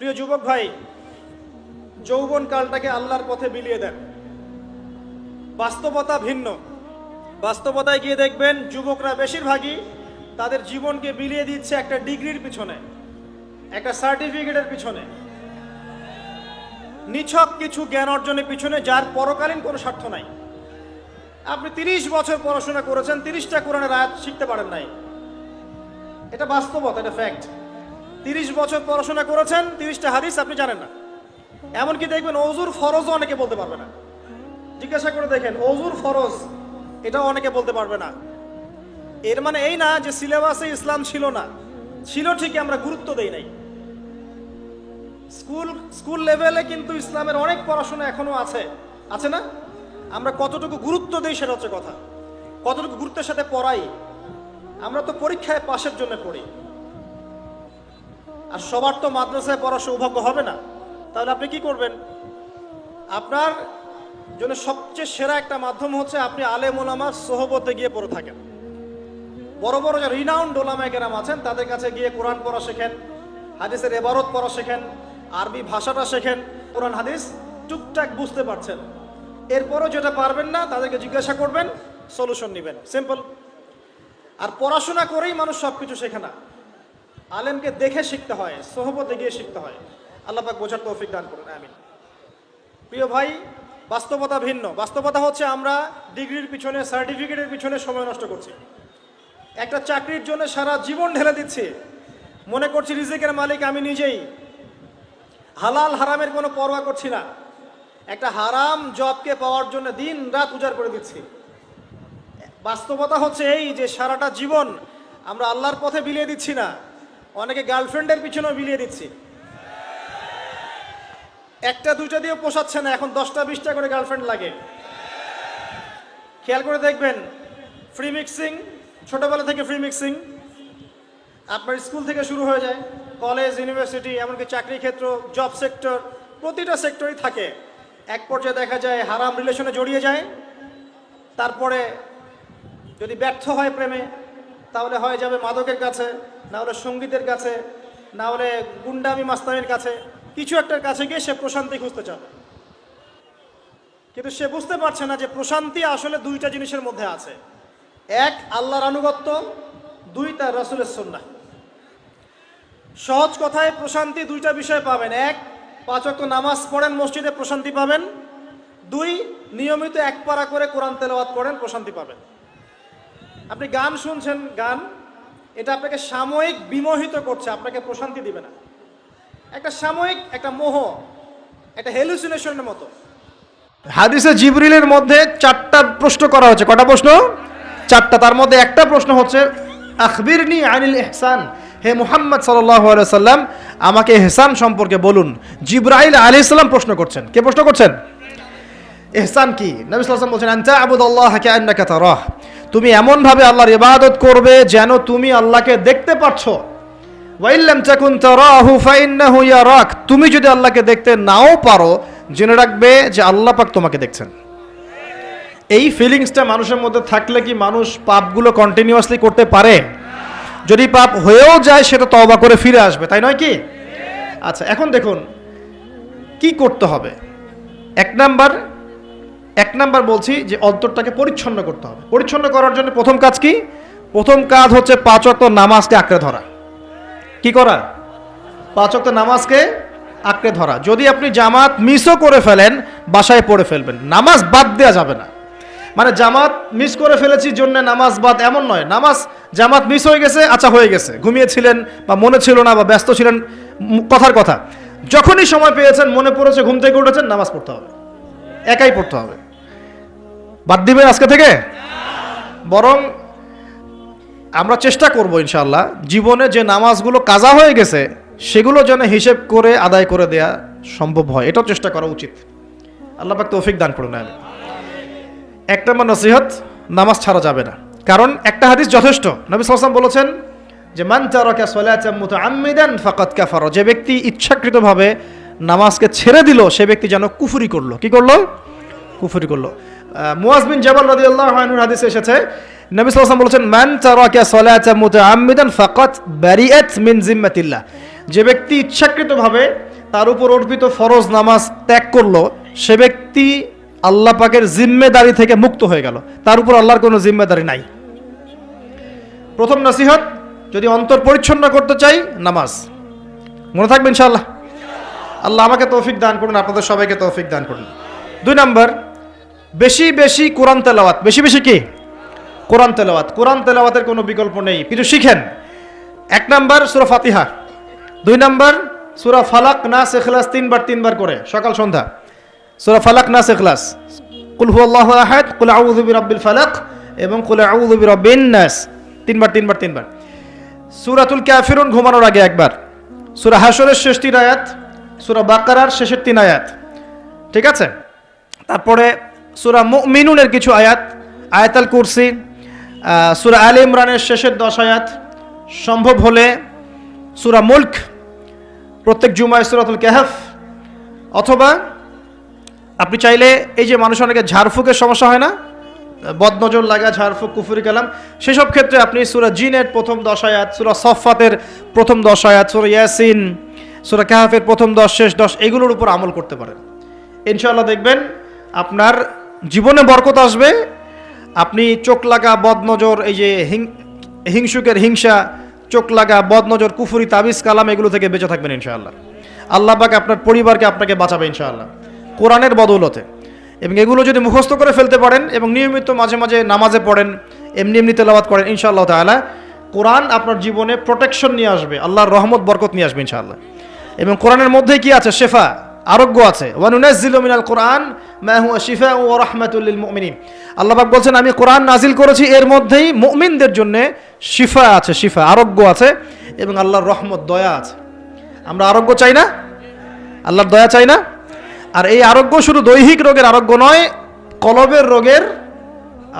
প্রিয় যুবক ভাই, যৌবনকালটাকে আল্লাহর পথে বিলিয়ে দেন। বাস্তবতা ভিন্ন। বাস্তবতায় গিয়ে দেখবেন যুবকরা বেশিরভাগই তাদের জীবনকে বিলিয়ে দিচ্ছে একটা ডিগ্রির পিছনে, একটা সার্টিফিকেটের পিছনে, নিছক কিছু জ্ঞান অর্জনের পিছনে, যার পরকালীন কোনো স্বার্থ নাই। আপনি 30 বছর পড়াশোনা করেছেন, 30টা কোরআনের আয়াত শিখতে পারেন নাই। এটা বাস্তবতা, এটা ফ্যাক্ট। 30 বছর পড়াশোনা করেছেন, 30টা হাদিস আপনি জানেন না। এমনকি দেখবেন অজুর ফরজও অনেকে বলতে পারবে না। জিজ্ঞাসা করে দেখেন, অজুর ফরজ এটাও অনেকে বলতে পারবে না। এর মানে এই না যে সিলেবাসে ইসলাম ছিল না, ছিল ঠিকই, আমরা গুরুত্ব দেই নাই। স্কুল লেভেলে কিন্তু ইসলামের অনেক পড়াশোনা এখনো আছে, আছে না? আমরা কতটুকু গুরুত্ব দেই সেটা হচ্ছে কথা, কতটুকু গুরুত্বের সাথে পড়াই। আমরা তো পরীক্ষায় পাশের জন্য পড়ি, আর সবার তো মাদ্রাসায় পড়ার সৌভাগ্য হবে না। তাহলে আপনি কি করবেন? আপনার জন্য সবচেয়ে সেরা একটা মাধ্যম হচ্ছে আপনি আলেম ওলামার সোহবতে গিয়ে পড়ে থাকেন। বড় বড় যে রিনাউন্ড ওলামায়ে কেরাম আছেন তাদের কাছে গিয়ে কোরআন পড়া শেখেন, হাদিসের ইবারত পড়া শেখেন, আরবি ভাষাটা শেখেন। কোরআন হাদিস টুকটাক বুঝতে পারছেন, এরপরও যেটা পারবেন না তাদেরকে জিজ্ঞাসা করবেন, সলিউশন নেবেন, সিম্পল। আর পড়াশোনা করেই মানুষ সব কিছু শেখে না, আলেমকে দেখে শিখতে হয়, সোহবতে গিয়ে শিখতে হয়। আল্লাহ পাক বোঝার তৌফিক দান করুন, আমিন। প্রিয় ভাই, বাস্তবতা ভিন্ন। বাস্তবতা হচ্ছে আমরা ডিগ্রির পিছনে, সার্টিফিকেটের পিছনে সময় নষ্ট করছি। একটা চাকরির জন্য সারা জীবন ঢেলে দিচ্ছি, মনে করছি রিজিকের মালিক আমি নিজেই, হালাল হারামের কোনো পরোয়া করছি না। একটা হারাম জবকে পাওয়ার জন্য দিন রাত উজাড় করে দিচ্ছি। বাস্তবতা হচ্ছে এই যে সারাটা জীবন আমরা আল্লাহর পথে বিলিয়ে দিচ্ছি না, অনেকে গার্লফ্রেন্ডের পিছনেও বিলিয়ে দিচ্ছি। একটা দুইটা দিয়ে পোষাচ্ছে না, এখন 10টা 20টা করে গার্লফ্রেন্ড লাগে। খেয়াল করে দেখবেন, ফ্রি মিক্সিং, ছোটবেলা থেকে ফ্রি মিক্সিং আপনার স্কুল থেকে শুরু হয়ে যায়, কলেজ, ইউনিভার্সিটি, এমনকি চাকরি ক্ষেত্র, জব সেক্টর, প্রতিটা সেক্টরই থাকে। এক পর্যায়ে দেখা যায় হারাম রিলেশনে জড়িয়ে যায়। তারপরে যদি ব্যর্থ হয় প্রেমে, তাহলে হয়ে যাবে মাদকের কাছে, না হলে সঙ্গীতের কাছে, না হলে গুন্ডামি মাস্তানির কাছে, কিছু একটার কাছে গিয়ে সে প্রশান্তি খুঁজতে চাবে। কিন্তু সে বুঝতে পারছে না যে প্রশান্তি আসলে দুইটা জিনিসের মধ্যে আছে। এক, আল্লাহর আনুগত্য, দুই, তার রাসূলের সুন্নাহ। সহজ কথায় প্রশান্তি দুইটা বিষয় পাবেন। এক, 5 ওয়াক্ত নামাজ পড়েন, মসজিদে প্রশান্তি পাবেন। দুই, নিয়মিত এক পারা করে কোরআন তেলাওয়াত করেন, প্রশান্তি পাবেন। আপনি গান শুনছেন, গান এটা আপনাকে সাময়িক বিমোহিত করছে, আপনাকে প্রশান্তি দিবে না। একটা সাময়িক একটা মোহ, একটা হ্যালুসিনেশনের মতো। হাদিসে জিবরিলের মধ্যে 4টা প্রশ্ন করা হচ্ছে। কটা প্রশ্ন? 4টা। তার মধ্যে একটা প্রশ্ন হচ্ছে আখবিরনি আনিল ইহসান, হে মুহাম্মদ সাল্লাল্লাহু আলাইহি সাল্লাম আমাকে ইহসান সম্পর্কে বলুন। জিবরাইল আলাইহিস সালাম প্রশ্ন করছেন। কে প্রশ্ন করছেন? ইহসান কি? নবী সাল্লাল্লাহু আলাইহি ওয়াসাল্লাম বলছেন আনতা আবুদাল্লাহ কাআন্নাকা তারাহ, তুমি এমন ভাবে আল্লাহর ইবাদত করবে যেন তুমি আল্লাহকে দেখতে পাচ্ছ। ওয়া ইল্লাম তাকুন তারাহু ফাইন্নাহু ইয়ারাক, তুমি যদি আল্লাহকে দেখতে নাও পারো জেনে রাখবে যে আল্লাহ পাক তোমাকে দেখছেন। এই ফিলিংসটা মানুষের মধ্যে থাকলে কি মানুষ পাপগুলো কন্টিনিউয়াসলি করতে পারে? যদি পাপ হয়েও যায় সেটা তওবা করে ফিরে আসবে, তাই নয় কি? আচ্ছা, এখন দেখুন কি করতে হবে। এক নাম্বার বলছি যে অন্তরটাকে পরিচ্ছন্ন করতে হবে। পরিচ্ছন্ন করার জন্য প্রথম কাজ কি? প্রথম কাজ হচ্ছে 5 ওয়াক্ত নামাজকে আঁকড়ে ধরা। কি করা? 5 ওয়াক্ত নামাজকে আঁকড়ে ধরা। যদি আপনি জামাত মিসও করে ফেলেন, বাসায় পড়ে ফেলবেন, নামাজ বাদ দেওয়া যাবে না। মানে জামাত মিস করে ফেলেছি জন্য নামাজ বাদ, এমন নয়। জামাত মিস হয়ে গেছে, আচ্ছা হয়ে গেছে, ঘুমিয়েছিলেন বা মনে ছিল না বা ব্যস্ত ছিলেন, কথার কথা, যখনই সময় পেয়েছেন, মনে পড়েছে, ঘুম থেকে উঠেছেন, নামাজ পড়তে হবে, একাই পড়তে হবে। বাদ দিবেন আজকে থেকে? বরং আমরা চেষ্টা করব ইনশাআল্লাহ জীবনে যে নামাজগুলো কাজা হয়ে গেছে সেগুলো যেন হিসেব করে আদায় করে দেয়া সম্ভব হয়, এটাও চেষ্টা করা উচিত। আল্লাহ পাক তৌফিক দান করুন। এক নম্বর নসিহত, নামাজ ছাড়া যাবে না। কারণ একটা হাদিস যথেষ্ট। নবী সাল্লাল্লাহু আলাইহি ওয়াসাল্লাম বলেছেন যে মান তারাকা সালাতান মুতাআম্মিদান ফাকাদ কাফারা, যে ব্যক্তি ইচ্ছাকৃতভাবে নামাজকে ছেড়ে দিল সে ব্যক্তি যেন কুফরি করলো। কি করলো? কুফরি করলো। মুয়াজ বিন জাবাল রাদিয়াল্লাহু আনহুর হাদিসে এসেছে নবী সাল্লাল্লাহু আলাইহি ওয়াসাল্লাম বলেছেন মান তারাকা সালাতান মুতাআম্মিদান ফাকাদ বারিআত মিন জিম্মাতিল্লাহ, যে ব্যক্তি ইচ্ছাকৃতভাবে তার উপর অর্পিত ফরজ নামাজ ত্যাগ করলো, সে ব্যক্তি আল্লাহ পাকের জিম্মেদারি থেকে মুক্ত হয়ে গেল, তার উপর আল্লাহর কোনো জিম্মেদারি নাই। প্রথম নসিহত, যদি অন্তর পরিচ্ছন্ন করতে চাই, নামাজ। মনে থাকবে ইনশাআল্লাহ। আল্লাহ আমাকে তৌফিক দান করুন, আপনাদের সবাইকে তৌফিক দান করুন। 2 নম্বর, বেশি বেশি কোরআন তেলাওয়াত। বেশি বেশি কি? কোরআন তেলাওয়াত। কোরআন তেলাওয়াতের কোনো বিকল্প নেই, কিছু শিখেন। 1 নম্বর সূরা ফাতিহা, 2 নম্বর সূরা ফালাক, নাস, ইখলাস 3 বার করে সকাল সন্ধ্যা। সূরা ফালাক, নাস, ইখলাস, কুল হুয়াল্লাহু আহাদ, কুল আউযু বিরাব্বিল ফালাক এবং কুল আউযু বিরাব্বিন নাস 3 বার। সূরাতুল কাফিরুন ঘুমানোর আগে 1 বার। সূরা হাশরের শেষ 3 আয়াত, সূরা বাকারার শেষের 3 আয়াত, ঠিক আছে? তারপরে সূরা মুমিনুনের কিছু আয়াত, আয়াতুল কুরসি, সূরা আলে ইমরানের শেষের 10 আয়াত, সম্ভব হলে সূরা মুলক, প্রত্যেক জুমায় সূরাতুল কাহফ, অথবা আপনি চাইলে এই যে মানুষ অনেকে ঝাড়ফুঁকের সমস্যা হয় না, বদনজর লাগা, ঝাড়ফুঁক, কুফরি কালাম, সেসব ক্ষেত্রে আপনি সূরা জিনের প্রথম 10 আয়াত, সূরা সফফাতের প্রথম 10 আয়াত, সূরা ইয়াসিন, সূরা কাহফের প্রথম 10 শেষ 10, এগুলোর উপর আমল করতে পারেন। ইনশাআল্লাহ দেখবেন আপনার জীবনে বরকত আসবে। আপনি চোখ লাগা, বদনজর, এই যে হিংসুকের হিংসা, চোখ লাগা, বদনজর, কুফরি, তাবিজ, কালাম, এগুলো থেকে বেঁচে থাকবেন ইনশাআল্লাহ। আল্লাহ পাক আপনার পরিবারকে আপনাকে বাঁচাবে ইনশাআল্লাহ কোরআনের বদৌলতে। এবং এগুলো যদি মুখস্থ করে ফেলতে পারেন এবং নিয়মিত মাঝে মাঝে নামাজে পড়েন, এমনি তেলাওয়াত করেন, ইনশাআল্লাহ তাআলা কোরআন আপনার জীবনে প্রোটেকশন নিয়ে আসবে, আল্লাহর রহমত বরকত নিয়ে আসবে ইনশাআল্লাহ। এবং কোরআনের মধ্যেই কি আছে? শেফা, আরোগ্য আছে। ওয়া নুনাজ্জিলু মিনাল কোরআন মা হুয়া শিফাউ ওয়া রাহমাতুল লিল মুমিনিন। আল্লাহ পাক বলছেন, আমি কোরআন নাজিল করেছি, এর মধ্যেই মুমিনদের জন্য শিফা আছে, শিফা, আরোগ্য আছে, এবং আল্লাহর রহমত, দয়া আছে। আমরা আরোগ্য চাই না? আল্লাহর দয়া চাই না? আর এই আরোগ্য শুধু দৈহিক রোগের আরোগ্য নয়, কলবের রোগের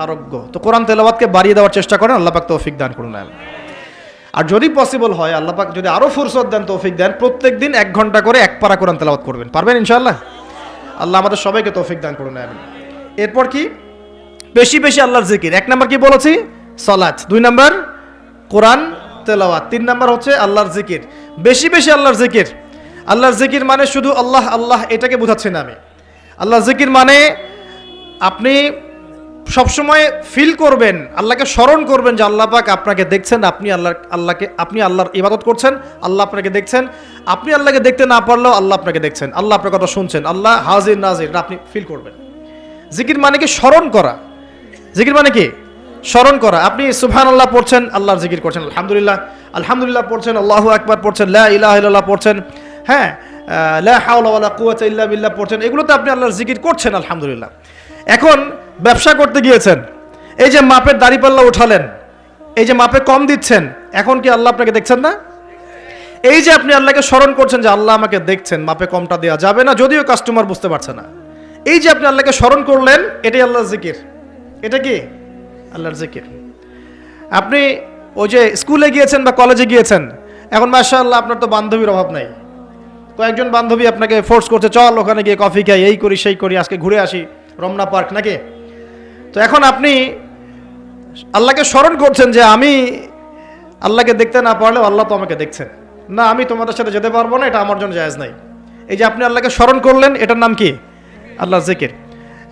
আরোগ্য। তো কোরআন তেলাওয়াতকে বাড়িয়ে দেওয়ার চেষ্টা করেন, আল্লাহ পাক তৌফিক দান করুন। আর যদি পসিবল হয়, আল্লাহ পাক যদি আরো ফুরসত দেন, তৌফিক দেন, প্রত্যেক দিন 1 ঘন্টা করে 1 পারা কোরআন তেলাওয়াত করবেন। পারবেন ইনশাআল্লাহ? আল্লাহ আমাদের সবাইকে তৌফিক দান করুন। এরপর কি? বেশি বেশি আল্লাহর জিকির। 1 নম্বর কি বলেছি? সালাত। 2 নম্বর কোরআন তেলাওয়াত। 3 নম্বর হচ্ছে আল্লাহর জিকির। বেশি বেশি আল্লাহর জিকির। আল্লাহর জিকির মানে শুধু আল্লাহ আল্লাহ এটাকে বোঝাচ্ছি না আমি। আল্লাহর জিকির মানে আপনি সবসময় ফিল করবেন, আল্লাহকে স্মরণ করবেন যে আল্লাহ পাক আপনাকে দেখছেন, আপনি আল্লাহর ইবাদত করছেন, আল্লাহ আপনাকে দেখছেন। আপনি আল্লাহকে দেখতে না পারলেও আল্লাহ আপনাকে দেখছেন, আল্লাহ আপনার কথা শুনছেন, আল্লাহ হাজির নাজির, আপনি ফিল করবেন। জিকির মানে কি? স্মরণ করা। জিকির মানে কি? স্মরণ করা। আপনি সুবহানাল্লাহ পড়ছেন, আল্লাহর জিকির করছেন, আলহামদুলিল্লাহ আলহামদুলিল্লাহ পড়ছেন, আল্লাহু আকবার পড়ছেন, লা ইলাহা ইল্লাল্লাহ পড়ছেন, হ্যাঁ, লা হাওলা ওয়ালা কুওয়াতা ইল্লা বিল্লাহ পড়ছেন, এগুলোতে আপনি আল্লাহর জিকির করছেন, আলহামদুলিল্লাহ। এখন ব্যবসা করতে গিয়েছেন, এই যে মাপের দাড়িপাল্লা উঠালেন, এই যে মাপে কম দিচ্ছেন, এখন কি আল্লাহ আপনাকে দেখছেন না? এই যে আপনি আল্লাহকে স্মরণ করছেন যে আল্লাহ আমাকে দেখছেন, মাপে কমটা দেওয়া যাবে না, যদিও কাস্টমার বুঝতে পারছে না। এই যে আপনি আল্লাহকে স্মরণ করলেন, এটাই আল্লাহর জিকির। এটা কি? আল্লাহর জিকির। আপনি ওই যে স্কুলে গিয়েছেন বা কলেজে গিয়েছেন, এখন মাশাআল্লাহ আপনার তো বান্ধবীর অভাব নাই, কয়েকজন বান্ধবী আপনাকে ফোর্স করছে, চল ওখানে গিয়ে কফি খাই, এই করি সেই করি, আজকে ঘুরে আসি রমনা পার্ক, নাকি? তো এখন আপনি আল্লাহকে স্মরণ করছেন যে আমি আল্লাহকে দেখতে না পারলেও আল্লাহ তো আমাকে দেখছেন, না আমি তোমাদের সাথে যেতে পারবো না, এটা আমার জন্য জায়েজ নাই। এই যে আপনি আল্লাহকে স্মরণ করলেন, এটার নাম কি? আল্লাহর জিকির।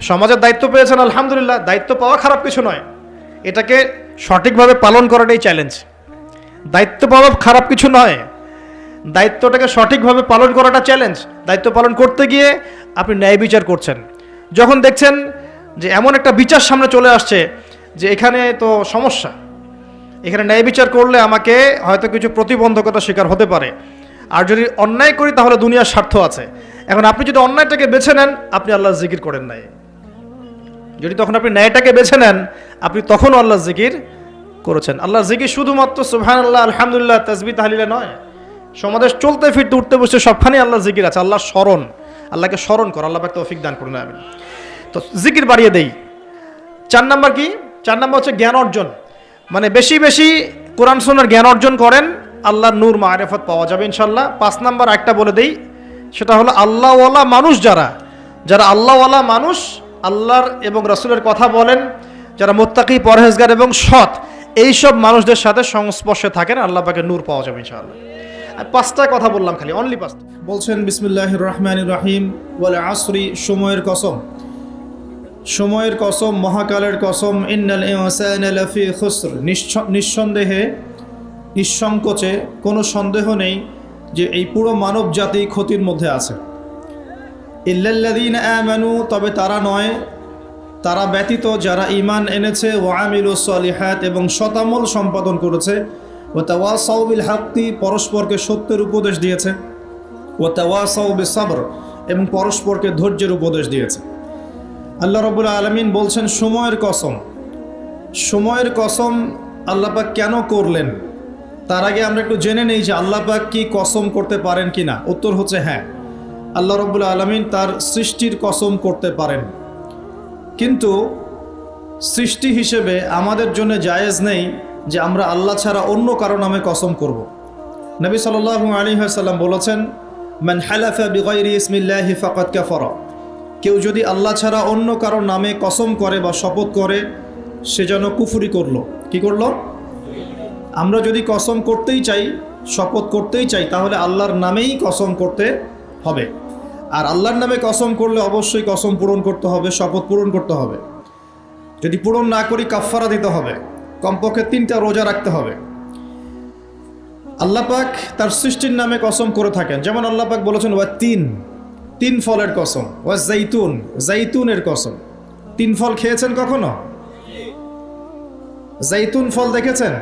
সমাজের দায়িত্ব পেয়েছেন, আলহামদুলিল্লাহ, দায়িত্ব পাওয়া খারাপ কিছু নয়, এটাকে সঠিকভাবে পালন করাটাই চ্যালেঞ্জ। দায়িত্ব পাওয়া খারাপ কিছু নয়, দায়িত্বটাকে সঠিকভাবে পালন করাটা চ্যালেঞ্জ। দায়িত্ব পালন করতে গিয়ে আপনি ন্যায় বিচার করছেন, যখন দেখছেন যে এমন একটা বিচার সামনে চলে আসছে যে এখানে তো সমস্যা, এখানে ন্যায় বিচার করলে আমাকে হয়তো কিছু প্রতিবন্ধকতার শিকার হতে পারে, আর যদি অন্যায় করি তাহলে দুনিয়ার স্বার্থ আছে। এখন আপনি যদি অন্যায়টাকে বেছে নেন, আপনি আল্লাহর জিকির করেন নাই। যদি তখন আপনি ন্যায়টাকে বেছে নেন, আপনি তখনও আল্লাহর জিকির করেছেন। আল্লাহর জিকির শুধুমাত্র সুবহানাল্লাহ আলহামদুলিল্লাহ তাসবিহ তাহলিলে নয়, সমাজে চলতে ফিরতে উঠতে বসতে সবখানে আল্লাহর জিকির আছে। আল্লাহর স্মরণ, আল্লাহকে স্মরণ কর, আল্লাহ পাক তৌফিক দান করুন। আমিন। তো জিকির বাড়িয়ে দেই। 4 নাম্বার কি? 4 নাম্বার হচ্ছে জ্ঞান অর্জন। মানে বেশি বেশি কোরআন সুন্নাহর জ্ঞান অর্জন করেন, আল্লাহর নূর মারিফত পাওয়া যাবে ইনশাআল্লাহ। 5 নাম্বার একটা বলে দেই, সেটা হলো আল্লাহওয়ালা মানুষ, যারা আল্লাহওয়ালা মানুষ, আল্লাহর এবং রাসূলের কথা বলেন, যারা মুত্তাকি, পরহেজগার এবং সৎ, এইসব মানুষদের সাথে সংস্পর্শে থাকেন, আল্লাহ পাকের নূর পাওয়া যাবে ইনশাআল্লাহ। পাঁচটা কথা বললাম খালি, অনলি পাঁচটা। বলছেন বিসমিল্লাহির রহমানির রহিম, ওয়াল আসরি, সময়ের কসম, সময়ের কসম, মহাকালের কসম, ইন্নাল ইনসানা লাফি খুসর, নিঃসন্দেহে, নিঃসংকোচে, কোনো সন্দেহ নেই যে এই পুরো মানব জাতি ক্ষতির মধ্যে আছে। ইল্লাল্লাযীনা আমানু, তবে তারা নয়, তারা ব্যতীত যারা ঈমান এনেছে, ওয়া আমিলুস সলিহাত, এবং সতামল সম্পাদন করেছে, ওয়া তাওয়াসাউ বিল হাক্কি, পরস্পরকে সত্যের উপদেশ দিয়েছে, ওয়া তাওয়াসাউ বিস সাবর, এবং পরস্পরকে ধৈর্যের উপদেশ দিয়েছে। আল্লাহ রাব্বুল আলামিন বলছেন সময়ের কসম। সময়ের কসম আল্লাহ পাক কেন করলেন? তার আগে আমরা একটু জেনে নেই যে আল্লাহ পাক কি কসম করতে পারেন কিনা। উত্তর হচ্ছে হ্যাঁ, আল্লাহ রাব্বুল আলামিন তার সৃষ্টির কসম করতে পারেন, কিন্তু সৃষ্টি হিসেবে আমাদের জন্য জায়েজ নেই যে আমরা আল্লাহ ছাড়া অন্য কারো নামে কসম করব। নবী সাল্লাল্লাহু আলাইহি ওয়াসাল্লাম বলেছেন, মান হালাফা বিগাইরি ইসমিল্লাহি ফাকাদ কাফারা, কেউ যদি আল্লাহ ছাড়া অন্য কারো নামে কসম করে বা শপথ করে, সে যেন কুফরি করলো। কি করলো? আমরা যদি কসম করতেই চাই, শপথ করতেই চাই, তাহলে আল্লাহর নামেই কসম করতে হবে। আর আল্লাহর নামে কসম করলে অবশ্যই কসম পূরণ করতে হবে, শপথ পূরণ করতে হবে। যদি পূরণ না করি কাফারা দিতে হবে, কমপক্ষে 3টা রোজা রাখতে হবে। আল্লাহ পাক তার সৃষ্টির নামে কসম করে থাকেন, যেমন আল্লাহ পাক বলেছেন ওয়া তিন ফলের কসম, ওয়া জাইতুনের কসম। 3 ফল খেয়েছেন কখনো? জাইতুন ফল দেখেছেন?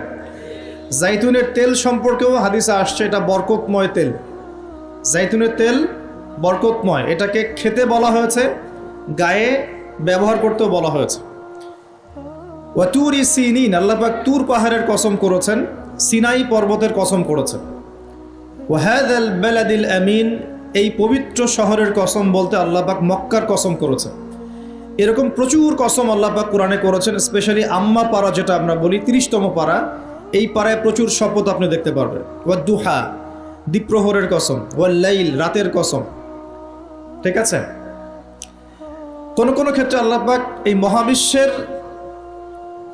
জাইতুনের তেল সম্পর্কেও হাদিসে আসছে এটা বরকতময় তেল। জাইতুনের তেল বরকতময়, এটাকে খেতে বলা হয়েছে, গায়ে ব্যবহার করতেও বলা হয়েছে। ওয়া তুরি সিনিন, আল্লাহ পাক তুর পাহাড়ের কসম করেছেন, সিনাই পর্বতের কসম করেছেন। ওয়া হাযাল বালাদিল আমিন, এই পবিত্র শহরের কসম বলতে আল্লাহ পাক মক্কার কসম করেছেন। এরকম প্রচুর কসম আল্লাহ পাক কোরআনে করেছেন। স্পেশালি আম্মা পারা, যেটা আমরা বলি 30তম পারা, এই পারায় প্রচুর শপথ আপনি দেখতে পারবেন। ওয়া দুহা, দ্বীপ্রহরের কসম, ওয়াল লাইল, রাতের কসম। ঠিক আছে? কোন কোন ক্ষেত্রে আল্লাহ পাক এই মহাবিশ্বের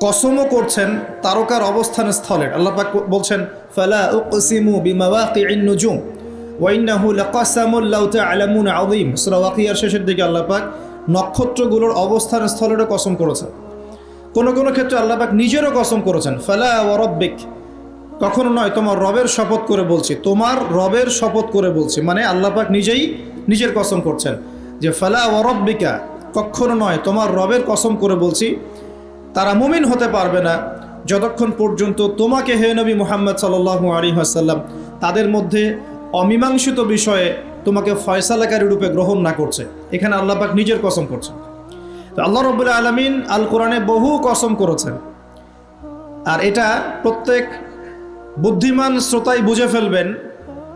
কসমও করছেন তারকার অবস্থান স্থলের। আল্লাহ পাক বলছেন ফালা উকসিমু বিমাওয়াকিইন নুজুম ওয়া ইন্নাহু লাকাসামুল লাউ তা'লামুন আযীম। সূরা ওয়াকিয়ার শেষের দিকে আল্লাহ পাক নক্ষত্রগুলোর অবস্থান স্থলেরও কসম করেছেন। কোন কোন ক্ষেত্রে আল্লাহ পাক নিজেরও কসম করেছেন, ফালা ওয়া রাব্বিক, কখনো নয় তোমার রবের শপথ করে বলছি, তোমার রবের শপথ করে বলছি, মানে আল্লাহ পাক নিজেই নিজের কসম করছেন যে ফালা ওয়া রাব্বিকা, কখনো নয় তোমার রবের কসম করে বলছি, তারা মুমিন হতে পারবে না যতক্ষণ পর্যন্ত তোমাকে হে নবী মুহাম্মদ সাল্লাল্লাহু আলাইহি ওয়াসাল্লাম তাদের মধ্যে অমীমাংসিত বিষয়ে তোমাকে ফয়সালাকারী রূপে গ্রহণ না করছে। এখানে আল্লাহ পাক নিজের কসম করছেন। তো আল্লাহ রাব্বুল আলামিন আল কোরআনে বহু কসম করেছেন, আর এটা প্রত্যেক বুদ্ধিমান শ্রোতাই বুঝে ফেলবেন।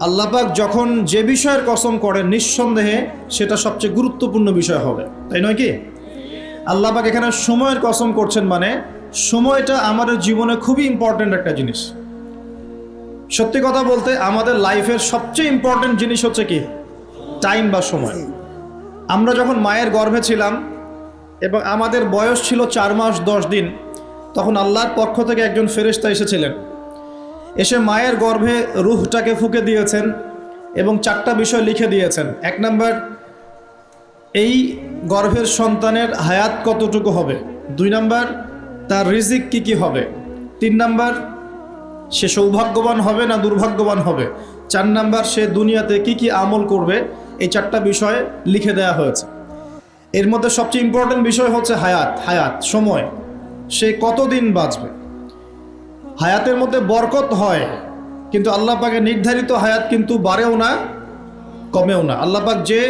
আল্লাহ পাক যখন যে বিষয়ের কসম করেন নিঃসন্দেহে সেটা সবচেয়ে গুরুত্বপূর্ণ বিষয় হবে, তাই নয় কি? আল্লাহ পাক এখানে সময়ের কসম করছেন, মানে সময়টা আমাদের জীবনে খুবই ইম্পর্ট্যান্ট একটা জিনিস। সত্যি কথা বলতে আমাদের লাইফের সবচেয়ে ইম্পর্ট্যান্ট জিনিস হচ্ছে কি? টাইম বা সময়। আমরা যখন মায়ের গর্ভে ছিলাম এবং আমাদের বয়স ছিল 4 মাস 10 দিন, তখন আল্লাহর পক্ষ থেকে একজন ফেরেশতা এসেছিলেন, এসে মায়ের গর্ভে রূহটাকে ফুঁকে দিয়েছেন এবং 4টা বিষয় লিখে দিয়েছেন। 1 নাম্বার, এই গর্ভের সন্তানের হায়াত কতটুকু হবে। 2 নাম্বার, তার রিজিক কি কি হবে। 3 নাম্বার, সে সৌভাগ্যবান হবে না দুর্ভাগ্যবান হবে। 4 নাম্বার, সে দুনিয়াতে কি কি আমল করবে। এই 4টা বিষয় লিখে দেওয়া হয়েছে। এর মধ্যে সবচেয়ে ইম্পর্টেন্ট বিষয় হচ্ছে হায়াত, সময়, সে কতদিন বাঁচবে। হায়াতের মধ্যে বরকত হয়, কিন্তু আল্লাহ পাকের নির্ধারিত হায়াত কিন্তু বাড়েও না কমেও না। আল্লাহ পাক যে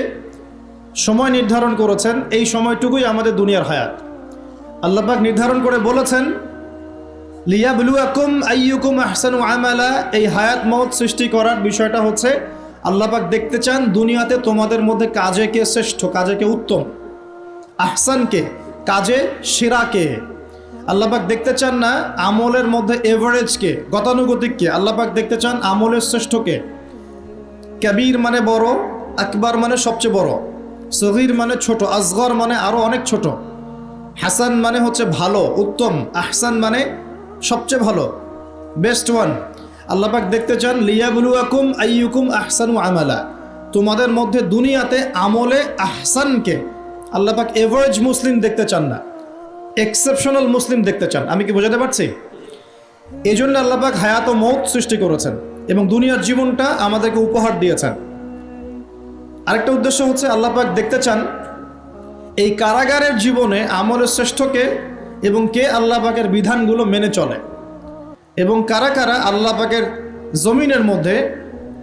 সময় নির্ধারণ করেছেন এই সময়টুকুই আমাদের দুনিয়ার হায়াত। আল্লাহ পাক নির্ধারণ করে বলেছেন লিয়াবলুয়াকুম আইয়ুকুম আহসানু আমালা। এই হায়াত মওত সৃষ্টি করার বিষয়টা হচ্ছে আল্লাহ পাক দেখতে চান দুনিয়াতে তোমাদের মধ্যে কাজে কে শ্রেষ্ঠ, কাজে কে উত্তম, আহসান কে, কাজে সেরা কে। আল্লাহ পাক দেখতে চান না আমলের মধ্যে এভারেজ কে, গতানুগতিক কে। আল্লাহ পাক দেখতে চান আমলের শ্রেষ্ঠ কে। কাবীর মানে বড়, আকবার মানে সবচেয়ে বড়, সগীর মানে ছোট, আসগর মানে আরো অনেক ছোট, হাসান মানে হচ্ছে ভালো উত্তম, আহসান মানে সবচেয়ে ভালো, বেস্ট ওয়ান। আল্লাহ পাক দেখতে চান লিয়াবলুয়াকুম আইয়ুকুম আহসানু আমালা, তোমাদের মধ্যে দুনিয়াতে আমলে আহসানকে আল্লাহ পাক এভারেজ মুসলিম দেখতে চান না, এক্সেপশনাল মুসলিম দেখতে চান। আমি কি বোঝাতে পারছি? এই জন্য আল্লাহ পাক হায়াত ও মৌত সৃষ্টি করেছেন এবং দুনিয়ার জীবনটা আমাদেরকে উপহার দিয়েছেন। আরেকটা উদ্দেশ্য হচ্ছে আল্লাহ পাক দেখতে চান এই কারাগারের জীবনে আমলের শ্রেষ্ঠকে এবং কে আল্লাহ পাকের বিধানগুলো মেনে চলে, এবং কারা কারা আল্লাহ পাকের জমিনের মধ্যে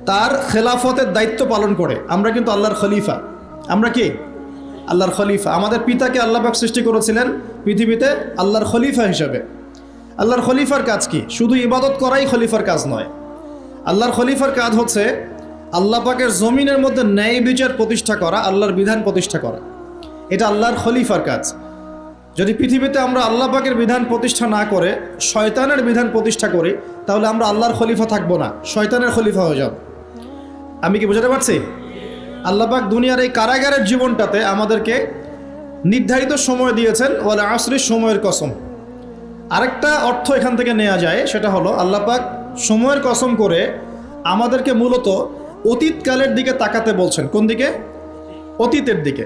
তার খেলাফতের দায়িত্ব পালন করে। আমরা কিন্তু আল্লাহর খলিফা। আমরা কি আল্লাহর খলিফা? আমাদের পিতাকে আল্লাহ পাক সৃষ্টি করেছিলেন পৃথিবীতে আল্লাহর খলিফা হিসেবে। আল্লাহর খলিফার কাজ কি? শুধু ইবাদত করাই খলিফার কাজ নয়। আল্লাহর খলিফার কাজ হচ্ছে আল্লাহ পাকের জমিনের মধ্যে ন্যায় বিচার প্রতিষ্ঠা করা, আল্লাহর বিধান প্রতিষ্ঠা করা। এটা আল্লাহর খলিফার কাজ। যদি পৃথিবীতে আমরা আল্লাহ পাকের বিধান প্রতিষ্ঠা না করে শয়তানের বিধান প্রতিষ্ঠা করি, তাহলে আমরা আল্লাহর খলিফা থাকবো না, শয়তানের খলিফা হয়ে যাব। আমি কি বোঝাতে পারছি? আল্লাহ পাক দুনিয়ার এই কারাগারের জীবনটাতে আমাদেরকে নির্ধারিত সময় দিয়েছেন, ওয়াল আসরির সময়ের কসম। আরেকটা অর্থ এখান থেকে নেওয়া যায়, সেটা হলো আল্লাহ পাক সময়ের কসম করে আমাদেরকে মূলত অতীতকালের দিকে তাকাতে বলছেন। কোন দিকে? অতীতের দিকে।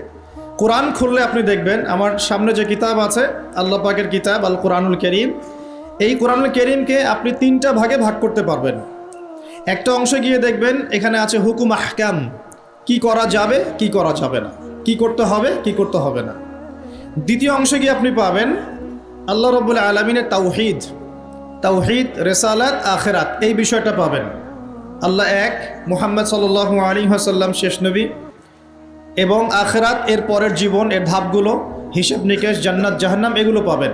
কোরআন খুললে আপনি দেখবেন, আমার সামনে যে কিতাব আছে আল্লাহ পাকের কিতাব আল কোরআনুল কারীম, এই কোরআনুল কারীমকে আপনি 3টা ভাগে ভাগ করতে পারবেন। একটা অংশে গিয়ে দেখবেন এখানে আছে হুকুম আহকাম, কি করা যাবে কি করা যাবে না, কি করতে হবে কি করতে হবে না। দ্বিতীয় অংশে গিয়ে আপনি পাবেন আল্লাহ রাব্বুল আলামিনের তাওহীদ, তাওহীদ, রিসালাত, আখিরাত, এই বিষয়টা পাবেন। আল্লাহ এক, মুহাম্মদ সাল্লাল্লাহু আলাইহি ওয়াসাল্লাম শেষ নবী, এবং আখিরাত, এর পরের জীবন, এর ধাপগুলো, হিসাব নিকেশ, জান্নাত জাহান্নাম, এগুলো পাবেন।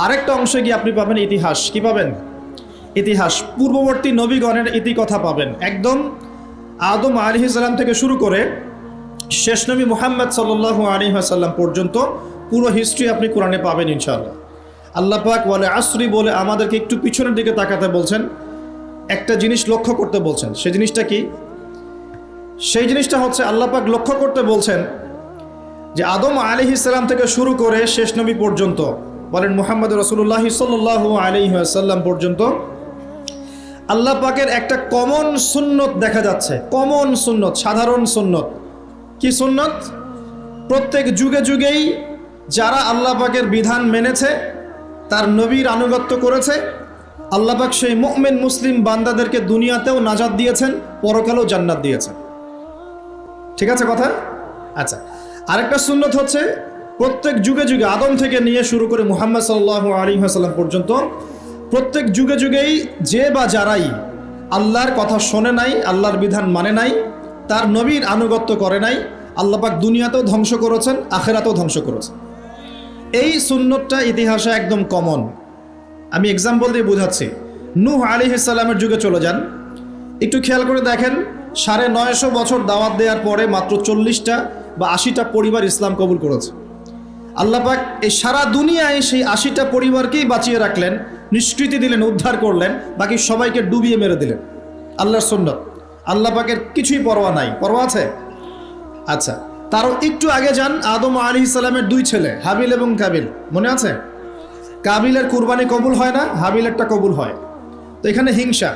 আরেকটা অংশে গিয়ে আপনি পাবেন ইতিহাস। কি পাবেন? ইতিহাস, পূর্ববর্তী নবীগণের ইতিকথা পাবেন। একদম আদম আলাইহিস সালাম থেকে শুরু করে শেষ নবী মুহাম্মদ সাল্লাল্লাহু আলাইহি ওয়াসাল্লাম পর্যন্ত পুরো হিস্ট্রি আপনি কোরআনে পাবেন ইনশাআল্লাহ। আল্লাহ পাক ওয়াল আসরি বলে আমাদেরকে একটু পিছনের দিকে তাকাতে বলছেন, একটা জিনিস লক্ষ্য করতে বলছেন। সেই জিনিসটা কি? সেই জিনিসটা হচ্ছে আল্লাহ পাক লক্ষ্য করতে বলছেন যে আদম আলাইহিস সালাম থেকে শুরু করে শেষ নবী পর্যন্ত, বলেন মুহাম্মদ রাসূলুল্লাহ সাল্লাল্লাহু আলাইহি ওয়াসাল্লাম পর্যন্ত আল্লাহ পাকের একটা কমন সুন্নত দেখা যাচ্ছে। কমন সুন্নত, সাধারণ সুন্নত। কি সুন্নত? প্রত্যেক যুগে যুগেই যারা আল্লাহ পাকের বিধান মেনেছে, তার নবীর আনুগত্য করেছে, আল্লাহ পাক সেই মুমিন মুসলিম বান্দাদেরকে দুনিয়াতেও নাজাত দিয়েছেন, পরকালেও জান্নাত দিয়েছেন। ঠিক আছে কথা? আচ্ছা, আরেকটা সুন্নত হচ্ছে প্রত্যেক যুগে যুগে আদম থেকে নিয়ে শুরু করে মুহাম্মদ সাল্লাল্লাহু আলাইহি ওয়াসাল্লাম পর্যন্ত প্রত্যেক যুগে যুগেই যে বা যারাই আল্লাহর কথা শোনে নাই, আল্লাহর বিধান মানে নাই, তার নবীর আনুগত্য করে নাই, আল্লাহ পাক দুনিয়াতেও ধ্বংস করেছেন, আখিরাতেও ধ্বংস করেছেন। এই সুন্নতটা ইতিহাসে একদম কমন। আমি এক্সাম্পল দিয়ে বোঝাচ্ছি। নূহ আলাইহিস সালামের যুগে চলে যান, একটু খেয়াল করে দেখেন 950 বছর দাওয়াত দেওয়ার পরে মাত্র 40টা বা 80টা পরিবার ইসলাম কবুল করেছে। আল্লাহ পাক এই সারা দুনিয়ায় সেই 80টা পরিবারকেই বাঁচিয়ে রাখলেন, নিষ্কৃতি দিলেন, উদ্ধার করলেন, বাকি সবাইকে ডুবিয়ে মেরে দিলেন। আল্লাহর সুন্নত। আল্লাহ পাকের কিছুই পরোয়া নাই। পরোয়া আছে? আচ্ছা, তারও একটু আগে যান, আদম আলাইহিস সালামের 2 ছেলে হাবিল এবং কাবিল, মনে আছে? কাবিলের কুরবানি কবুল হয় না, হাবিলেরটা কবুল হয়। তো এখানে হিংসা,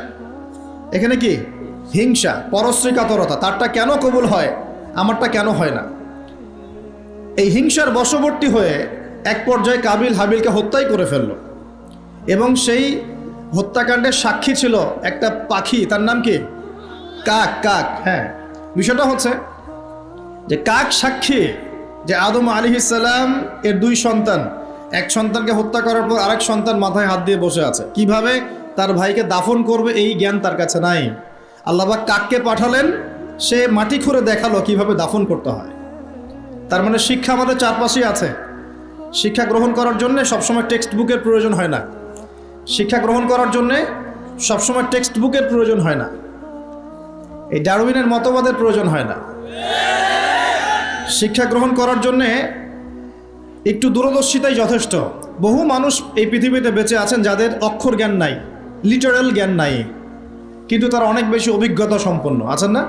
এখানে কি হিংসা, পরশ্রী কাতরতা। তারটা কেন কবুল হয়, আমারটা কেন হয় না? এই হিংসার বশবর্তী হয়ে এক পর্যায়ে কাবিল হাবিলকে হত্যাই করে ফেলল, এবং সেই হত্যাকাণ্ডের সাক্ষী ছিল একটা পাখি, তার নাম কি? কাক। কাক, হ্যাঁ। বিষয়টা হচ্ছে যে কাক সাক্ষী যে আদম আলাইহিস সালাম এর 2 সন্তান, এক সন্তানকে হত্যা করার পর আরেক সন্তান মাথায় হাত দিয়ে বসে আছে। কিভাবে তার ভাইকে দাফন করবে এই জ্ঞান তার কাছে নাই। আল্লাহ পাক কাককে পাঠালেন, সে মাটি খুঁড়ে দেখালো কিভাবে দাফন করতে হয়। তার মানে শিক্ষা আমাদের চারপাশেই আছে। শিক্ষা গ্রহণ করার জন্য সবসময় টেক্সট বুকের প্রয়োজন হয় না। শিক্ষা গ্রহণ করার জন্যে সবসময় টেক্সট বুকের প্রয়োজন হয় না। এই ডারউইনের মতবাদের প্রয়োজন হয় না। শিক্ষা গ্রহণ করার জন্যে একটু দূরদর্শিতাই যথেষ্ট। বহু মানুষ এই পৃথিবীতে বেঁচে আছেন যাদের অক্ষর জ্ঞান নাই, লিটারাল জ্ঞান নাই, কিন্তু তারা অনেক বেশি অভিজ্ঞতা সম্পন্ন আছেন না?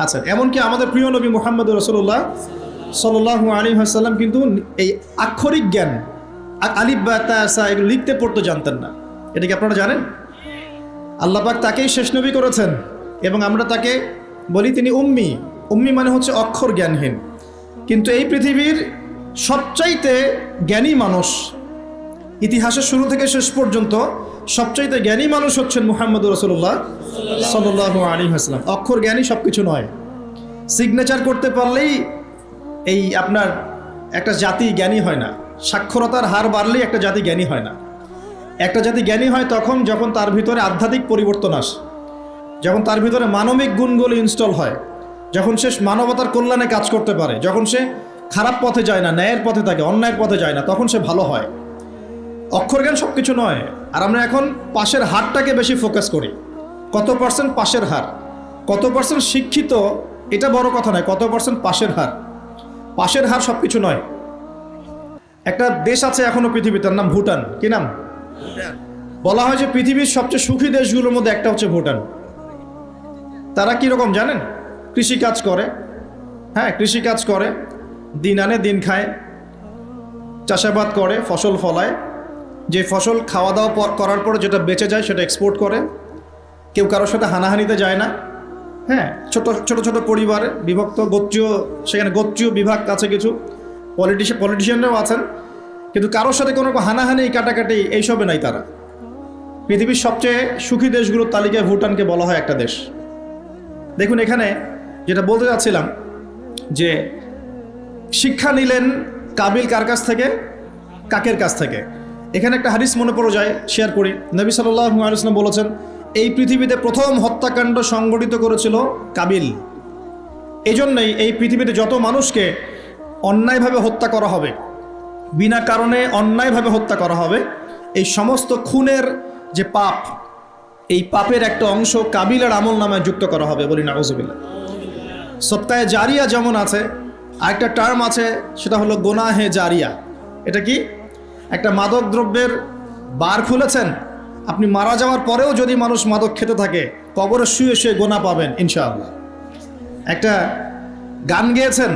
আচ্ছা, এমনকি আমাদের প্রিয় নবী মুহাম্মদ রাসূলুল্লাহ সাল্লাল্লাহু আলাইহি ওয়াসাল্লাম কিন্তু এই আক্ষরিক জ্ঞান, আলিফ বা তা সা, এগুলো লিখতে পড়তে জানতেন না। এটা কি আপনারা জানেন? আল্লাহ পাক তাকেই শেষ নবী করেছেন এবং আমরা তাকে বলি তিনি উম্মি। উম্মি মানে হচ্ছে অক্ষর জ্ঞানহীন। কিন্তু এই পৃথিবীর সবচাইতে জ্ঞানী মানুষ, ইতিহাসের শুরু থেকে শেষ পর্যন্ত সবচাইতে জ্ঞানী মানুষ হচ্ছেন মুহাম্মদুর রাসূলুল্লাহ সাল্লাল্লাহু আলাইহি ওয়াসাল্লাম। অক্ষর জ্ঞানী সব কিছু নয়। সিগনেচার করতে পারলেই এই আপনার একটা জাতি জ্ঞানী হয় না। সাক্ষরতার হার বাড়লেই একটা জাতি জ্ঞানী হয় না। একটা জাতি জ্ঞানী হয় তখন যখন তার ভিতরে আধ্যাত্মিক পরিবর্তন আসে, যখন তার ভিতরে মানবিক গুণগুলো ইনস্টল হয়, যখন সে মানবতার কল্যাণে কাজ করতে পারে, যখন সে খারাপ পথে যায় না, ন্যায়ের পথে থাকে, অন্যায়ের পথে যায় না, তখন সে ভালো হয়। অক্ষর জ্ঞান সব কিছু নয়। আর আমরা এখন পাশের হারটাকে বেশি ফোকাস করি। কত পার্সেন্ট পাশের হার, কত পার্সেন্ট শিক্ষিত, এটা বড় কথা নয়, কত পার্সেন্ট পাশের হার। পাশের হার সব কিছু নয়। একটা দেশ আছে এখনো পৃথিবীতে, তার নাম ভুটান। কি নাম? বলা হয় যে পৃথিবীর সবচেয়ে সুখী দেশগুলোর মধ্যে একটা হচ্ছে ভুটান। তারা কীরকম জানেন? কৃষিকাজ করে, হ্যাঁ কৃষিকাজ করে, দিন আনে দিন খায়, চাষাবাদ করে, ফসল ফলায়, যে ফসল খাওয়া দাওয়া করার পরে যেটা বেঁচে যায় সেটা এক্সপোর্ট করে। কেউ কারোর সাথে হানাহানিতে যায় না। হ্যাঁ, ছোট ছোট ছোট পরিবারে বিভক্ত, গোত্রীয়, সেখানে গোত্রীয় বিভাগ আছে, কিছু পলিটিশিয়ানরাও আছেন, কিন্তু কারোর সাথে কোনো হানাহানি কাটাকাটি এইসবে নাই তারা। পৃথিবীর সবচেয়ে সুখী দেশগুলোর তালিকায় ভুটানকে বলা হয় একটা দেশ। দেখুন এখানে যেটা বলতে যাচ্ছিলাম যে শিক্ষা নিলেন কাবিল কার কাছ থেকে? কাকের কাছ থেকে। এখানে একটা হাদিস মনে পড়ে যায়, শেয়ার করি। নবী সাল্লাল্লাহু আলাইহি ওয়াসাল্লাম বলেছেন, এই পৃথিবীতে প্রথম হত্যাকাণ্ড সংগঠিত করেছিল কাবিল। এই জন্যই এই পৃথিবীতে যত মানুষকে অন্যায়ভাবে হত্যা করা হবে, বিনা কারণে অন্যায়ভাবে হত্যা করা হবে, এই সমস্ত খুনের যে পাপ, এই পাপের একটা অংশ কাবিলের আমল নামায় যুক্ত করা হবে। বলি নাউজুবিল্লাহ। সদকায়ে জারিয়া যেমন আছে, আরেকটা টার্ম আছে, সেটা হলো গোনাহে জারিয়া। এটা কি? একটা মাদক দ্রব্যের বার খুলেছেন, আপনি মারা যাওয়ার পরেও যদি মানুষ মাদক খেতে থাকে, কবরে শুয়ে শুয়ে গোনা পাবেন ইনশাআল্লাহ। একটা গান গেয়েছেন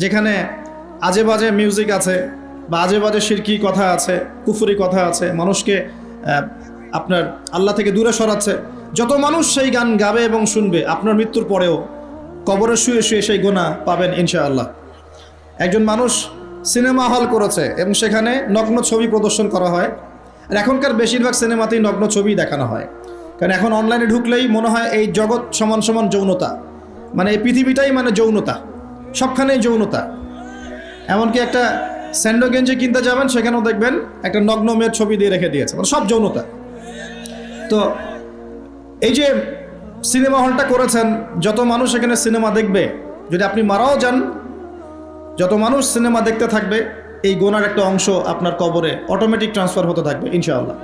যেখানে আজে বাজে মিউজিক আছে, বা আজে বাজে শিরকি কথা আছে, কুফরি কথা আছে, মানুষকে আপনার আল্লাহ থেকে দূরে সরাচ্ছে। যত মানুষ সেই গান গাবে এবং শুনবে, আপনার মৃত্যুর পরেও কবরে শুয়ে শুয়ে সেই গোনা পাবেন ইনশাআল্লাহ। একজন মানুষ সিনেমা হল করেছে এবং সেখানে নগ্ন ছবি প্রদর্শন করা হয়। আর এখনকার বেশিরভাগ সিনেমাতেই নগ্ন ছবি দেখানো হয়, কারণ এখন অনলাইনে ঢুকলেই মনে হয় এই জগৎ সমান সমান যৌনতা, মানে এই পৃথিবীটাই মানে যৌনতা, সবখানেই যৌনতা। এমনকি একটা স্যান্ডো গেঞ্জি কিনতে যাবেন, সেখানেও দেখবেন একটা নগ্ন মেয়ের ছবি দিয়ে রেখে দিয়েছে, মানে সব যৌনতা। তো এই যে সিনেমা হলটা করেছেন, যত মানুষ এখানে সিনেমা দেখবে, যদি আপনি মারাও যান, যত মানুষ সিনেমা দেখতে থাকবে, এই গোনার একটা অংশ আপনার কবরে অটোমেটিক ট্রান্সফার হতে থাকবে ইনশাআল্লাহ।